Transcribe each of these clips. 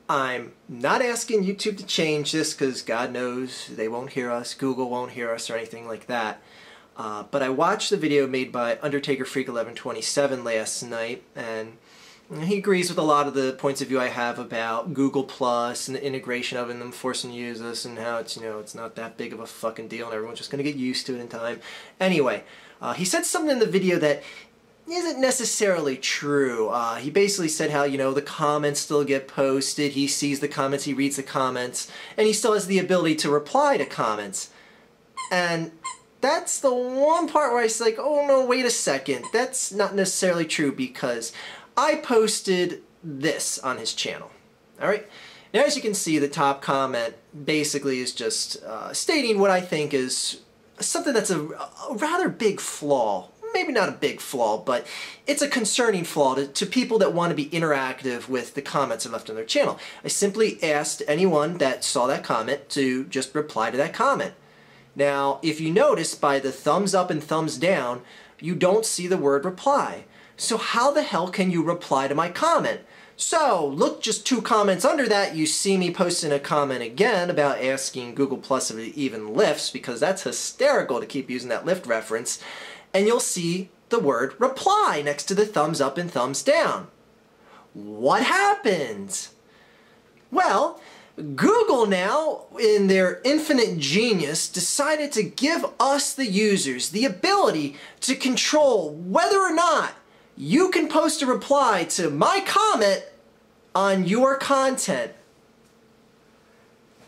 I'm not asking YouTube to change this because God knows they won't hear us, Google won't hear us or anything like that. But I watched the video made by Undertaker Freak 1127 last night, and he agrees with a lot of the points of view I have about Google Plus and the integration of it and them forcing to use this and how it's, it's not that big of a fucking deal and everyone's just going to get used to it in time. Anyway, he said something in the video that isn't necessarily true. He basically said how, the comments still get posted, he sees the comments, he reads the comments, and he still has the ability to reply to comments. And that's the one part where I was like, oh no, wait a second, that's not necessarily true, because I posted this on his channel. Alright? Now as you can see, the top comment basically is just stating what I think is something that's a rather big flaw. Maybe not a big flaw, but it's a concerning flaw to people that want to be interactive with the comments I left on their channel. I simply asked anyone that saw that comment to just reply to that comment. Now, if you notice by the thumbs up and thumbs down, you don't see the word reply. So how the hell can you reply to my comment? So, look just 2 comments under that, you see me posting a comment again about asking Google Plus if it even lifts, because that's hysterical to keep using that lift reference, and you'll see the word reply next to the thumbs up and thumbs down. What happens? Well, Google now, in their infinite genius, decided to give us, the users, the ability to control whether or not you can post a reply to my comment on your content.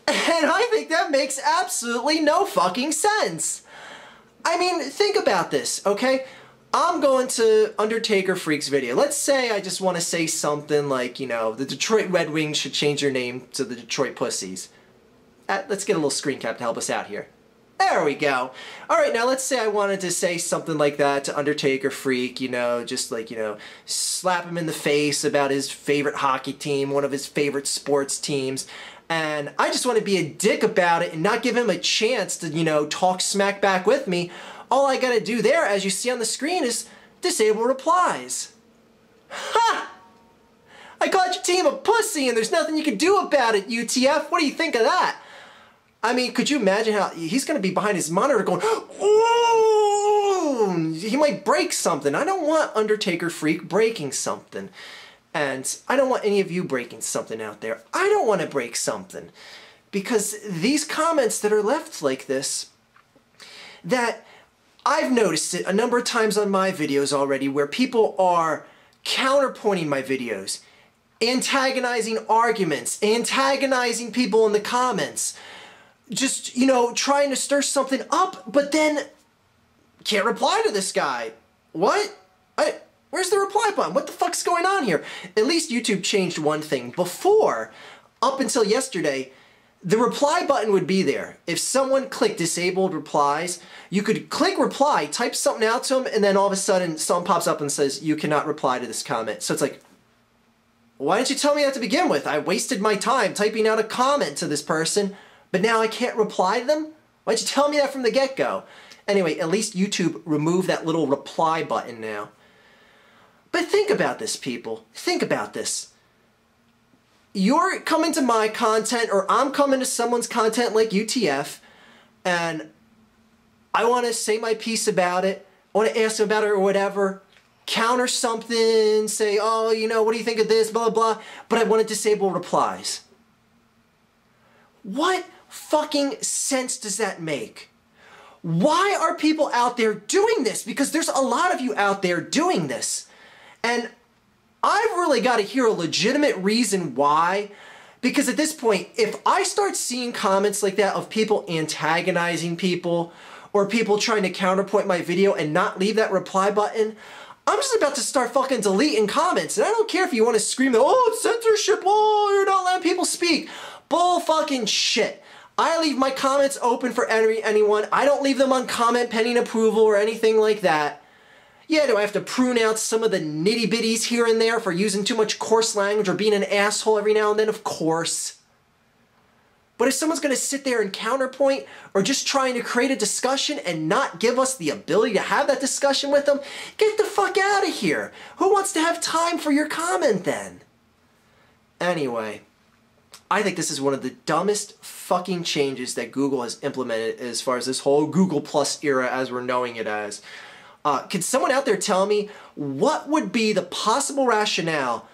And I think that makes absolutely no fucking sense. I mean, think about this, okay? I'm going to Undertaker Freak's video. Let's say I just want to say something like, the Detroit Red Wings should change their name to the Detroit Pussies. Let's get a little screen cap to help us out here. There we go. Alright, now let's say I wanted to say something like that to Undertaker Freak, just like, slap him in the face about his favorite hockey team, one of his favorite sports teams, and I just want to be a dick about it and not give him a chance to, talk smack back with me. All I gotta do there, as you see on the screen, is disable replies. Ha! I called your team a pussy and there's nothing you can do about it, UTF. What do you think of that? I mean, could you imagine how he's going to be behind his monitor going, ooh, he might break something. I don't want Undertaker Freak breaking something. And I don't want any of you breaking something out there. I don't want to break something. Because these comments that are left like this, that I've noticed it a number of times on my videos already, where people are counterpointing my videos, antagonizing arguments, antagonizing people in the comments, just, trying to stir something up, but then can't reply to this guy. What? Where's the reply button? What the fuck's going on here? At least YouTube changed one thing. Before, up until yesterday, the reply button would be there. If someone clicked disabled replies, you could click reply, type something out to them, and then all of a sudden something pops up and says, you cannot reply to this comment. So it's like, why didn't you tell me that to begin with? I wasted my time typing out a comment to this person, but now I can't reply to them? Why didn't you tell me that from the get-go? Anyway, at least YouTube removed that little reply button now. But think about this, people. Think about this. You're coming to my content, or I'm coming to someone's content like UTF, and I want to say my piece about it, I want to ask them about it or whatever, counter something, say, oh, what do you think of this, blah, blah, blah, but I want to disable replies. What fucking sense does that make? Why are people out there doing this? Because there's a lot of you out there doing this. And I've really got to hear a legitimate reason why. Because at this point, if I start seeing comments like that of people antagonizing people, or people trying to counterpoint my video and not leave that reply button, I'm just about to start fucking deleting comments. And I don't care if you want to scream, oh, it's censorship, oh, you're not letting people speak. Bull fucking shit. I leave my comments open for anyone. I don't leave them on comment pending approval or anything like that. Yeah, do I have to prune out some of the nitty-bitties here and there for using too much coarse language or being an asshole every now and then? Of course. But if someone's going to sit there and counterpoint, or just trying to create a discussion and not give us the ability to have that discussion with them, get the fuck out of here. Who wants to have time for your comment then? Anyway, I think this is one of the dumbest fucking changes that Google has implemented as far as this whole Google Plus era as we're knowing it as. Can someone out there tell me what would be the possible rationale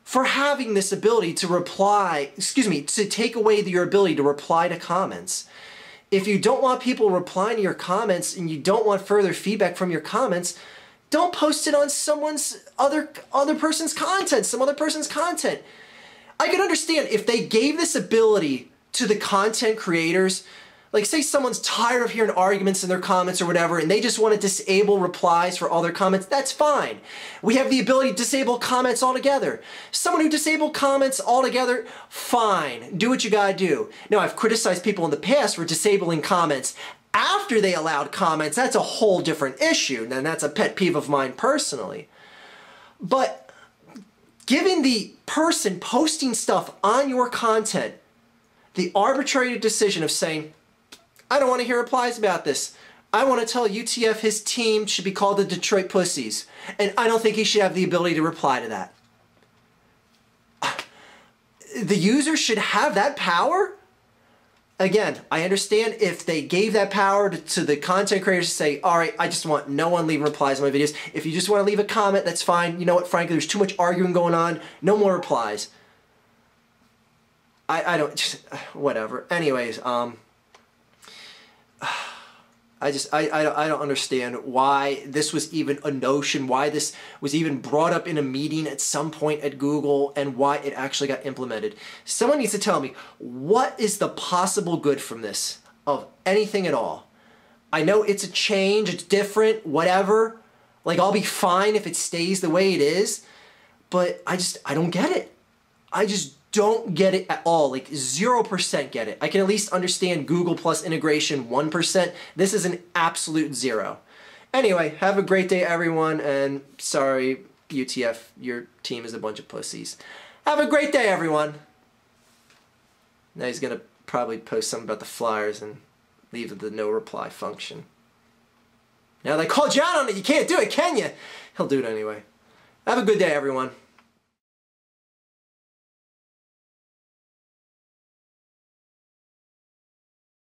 for having this ability to reply, to take away your ability to reply to comments? If you don't want people replying to your comments and you don't want further feedback from your comments, don't post it on someone's other person's content, some other person's content. I can understand if they gave this ability to the content creators, like say someone's tired of hearing arguments in their comments or whatever, and they just want to disable replies for all their comments, that's fine. We have the ability to disable comments altogether. Someone who disabled comments altogether, fine. Do what you gotta do. Now, I've criticized people in the past for disabling comments after they allowed comments. That's a whole different issue, and that's a pet peeve of mine personally. But giving the person posting stuff on your content the arbitrary decision of saying, I don't want to hear replies about this. I want to tell UTF his team should be called the Detroit Pussies, and I don't think he should have the ability to reply to that. The user should have that power? Again, I understand if they gave that power to the content creators to say, all right, I just want no one leaving replies on my videos. If you just want to leave a comment, that's fine. You know what, frankly, there's too much arguing going on. No more replies. I don't, whatever. Anyways, I don't understand why this was even a notion, why this was even brought up in a meeting at some point at Google, and why it actually got implemented. Someone needs to tell me, what is the possible good from this, of anything at all? I know it's a change, it's different, whatever. Like, I'll be fine if it stays the way it is, but I don't get it. I just don't get it at all, like 0% get it. I can at least understand Google Plus integration 1%. This is an absolute 0. Anyway, have a great day, everyone, and sorry, UTF, your team is a bunch of pussies. Have a great day, everyone. Now he's gonna probably post something about the Flyers and leave the no reply function. Now they called you out on it, you can't do it, can you? He'll do it anyway. Have a good day, everyone.